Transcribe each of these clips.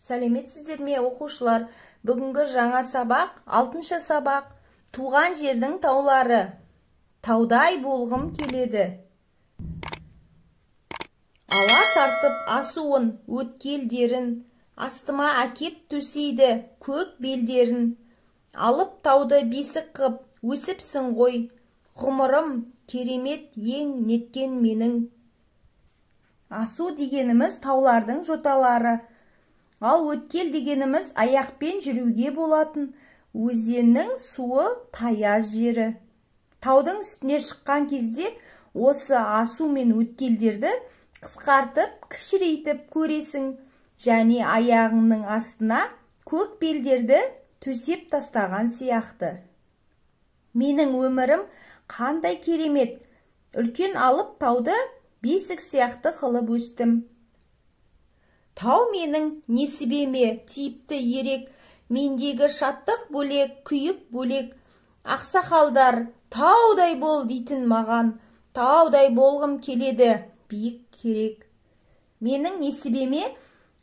Сәлеметсіздер ме, оқушылар? Бүгінгі жаңа сабақ, 6-шы сабақ. Туған жердің таулары. Таудай болғым келеді. Ала сартып асуын, өткелдерін, астыма әкеп төсейді көк белдерін. Алып тауды бесік қып, өсіпсің ғой. Ғұмырым керемет ең неткен менің. Асу дегеніміз таулардың жоталары. Ал өткел дегеніміз аяқпен жүруге болатын өзеннің суы таяз жері. Таудың үстіне шыққан кезде осы асу мен өткелдерді қысқартып, кішірейтіп көресің. Және аяғыңның астына көк белдерді төсеп тастаған сияқты. Менің өмірім қандай керемет. Үлкен алып тауды бесік сияқты қылып өстім. Тау менің несібеме тиіпті ерек, мендегі шаттық бөлек, күйік бөлек. Ақсақалдар, таудай бол дейтін маған, таудай болғым келеді, биік керек. Менің несібеме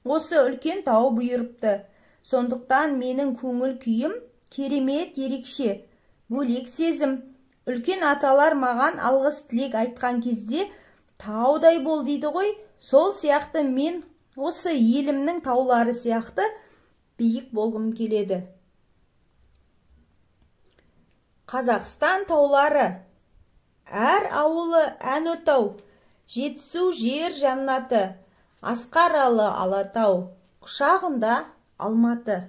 осы үлкен тау бұйырыпты. Сондықтан менің көңіл күйім керемет ерекше, бөлек сезім. Үлкен аталар маған алғыс тілек айтқан кезде таудай бол дейді ғой. Сол сияқты мен осы елімнің таулары сияқты биік болғым келеді. Қазақстан таулары. Әр ауылы ән отау, жетісу жер жаннаты, Асқаралы Алатау, құшағында Алматы.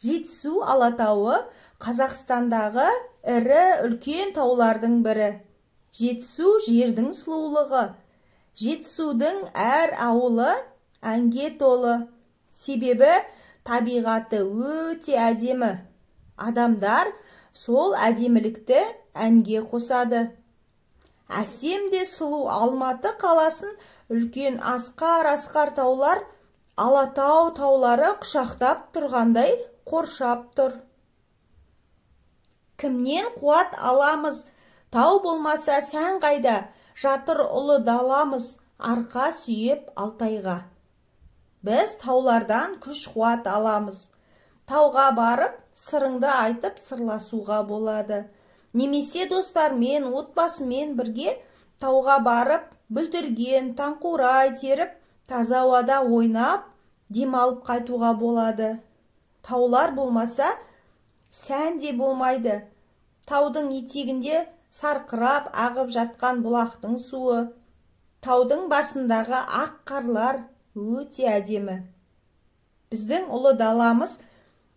Жетісу Алатауы Қазақстандағы ірі үлкен таулардың бірі. Жетісу жердің сұлулығы. Жетісудың әр ауылы әнге толы. Себебі табиғаты өте әдемі. Адамдар сол әдемілікті әнге қосады. Әсем де сұлу Алматы қаласын үлкен асқар таулар, Алатау таулары құшақтап тұрғандай қоршап тұр. Кімнен қуат аламыз? Тау болмаса сән қайда? Жатыр ұлы даламыз, арқа сүйеп Алтайға. Біз таулардан күш қуат аламыз. Тауға барып, сырыңды айтып сырласуға болады. Немесе достармен, отбасымен бірге тауға барып, бүлдірген, таңқурай теріп, таза ауада ойнап, демалып қайтуға болады. Таулар болмаса, сән де болмайды. Таудың етегінде сарқырап ағып жатқан бұлақтың суы. Таудың басындағы ақ қарлар өте әдемі. Біздің ұлы даламыз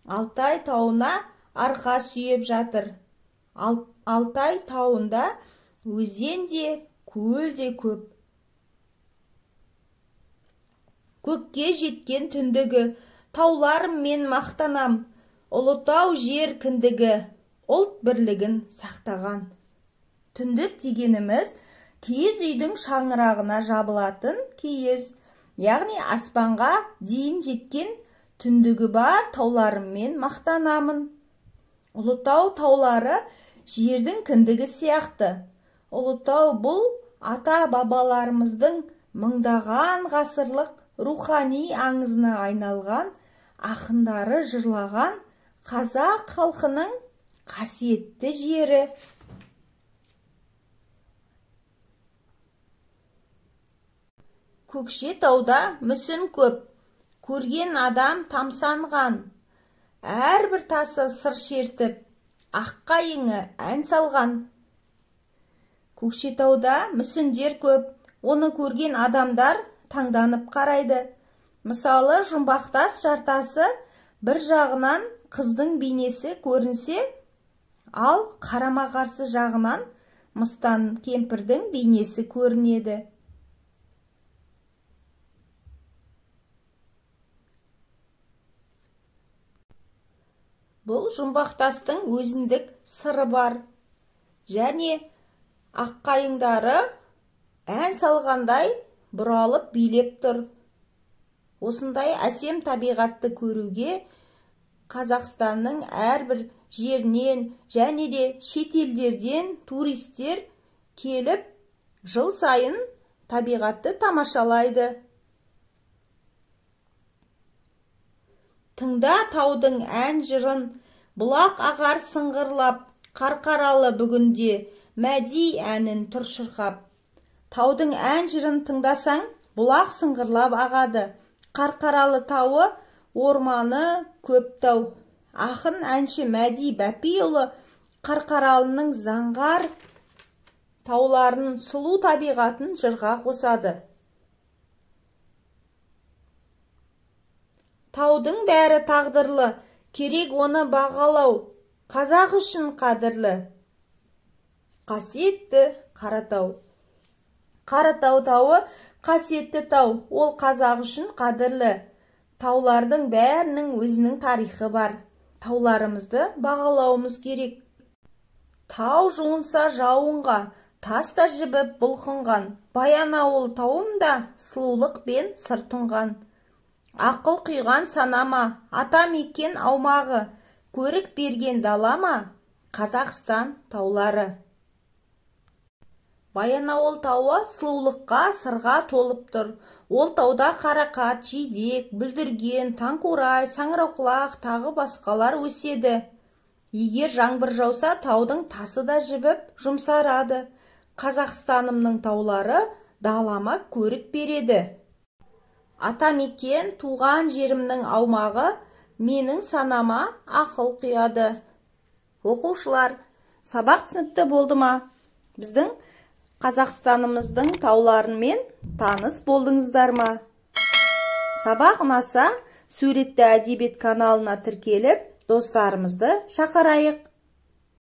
Алтай тауына арқа сүйеп жатыр. Алтай тауында өзен де, көл де көп. Көкке жеткен түндігі, тауларым мен мақтанам. Ұлытау жер кіндігі, ұлт бірлігін сақтаған. Түндік дегеніміз киіз үйдің шаңырағына жабылатын киіз, яғни аспанға дейін жеткен түндігі бар тауларыммен мақтанамын. Ұлытау таулары жердің кіндігі сияқты. Ұлытау бұл ата-бабаларымыздың мыңдаған ғасырлық рухани аңызына айналған, ақындары жырлаған қазақ халқының қасиетті жері. Көкшетауда мүсін көп, көрген адам тамсанған. Әрбір тасы сыр шертіп, аққайыңы ән салған. Көкшетауда мүсіндер көп, оны көрген адамдар таңданып қарайды. Мысалы, жұмбақтас жартасы бір жағынан қыздың бейнесі көрінсе, ал қарама-қарсы жағынан мыстан кемпірдің бейнесі көрінеді. Бұл жұмбақтастың өзіндік сыры бар. Және аққайыңдары ән салғандай бұралып билеп тұр. Осындай әсем табиғатты көруге Қазақстанның әрбір жерінен және де шетелдерден туристер келіп, жыл сайын табиғатты тамашалайды. Тыңда таудың ән жырын, бұлақ ағар сыңғырлап, қарқаралы бүгінде мәди әнін тұр шырқап. Таудың ән жырын тыңдасаң, бұлақ сыңғырлап ағады. Қарқаралы тауы орманы көп тау. Ақын әнші Мәди Бәпиұлы Қарқаралының заңғар тауларын, сұлу табиғатын жырға қосады. Таудың бәрі тағдырлы, керек оны бағалау, қазақ үшін қадірлі. Қасиетті Қаратау. Қаратау тауы қасиетті тау, ол қазақ үшін қадірлі. Таулардың бәрінің өзінің тарихы бар. Тауларымызды бағалауымыз керек. Тау жуынса жауынға, тас та жібіп бұлқынған. Баянауыл тауымда сұлулық пен сыр тұнған. Ақыл құйған санама, ата мекен аумағы, көрік берген далама, Қазақстан таулары. Баянауыл тауы сұлулыққа, сырға толып тұр. Ол тауда қарақат, жидек, бүлдірген, таңқурай, саңырауқұлақ тағы басқалар өседі. Егер жаңбыр жауса, таудың тасы да жібіп жұмсарады. Қазақстанымның таулары далама көрік береді. Атамекен туған жерімнің аумағы менің санама ақыл құяды. Оқушылар, сабақ түсінікті болды ма? Біздің Қазақстанымыздың тауларымен таныс болдыңыздар ма? Сабақ ұнаса, Суретті әдебиет каналына тіркеліп, достарымызды шақырайық.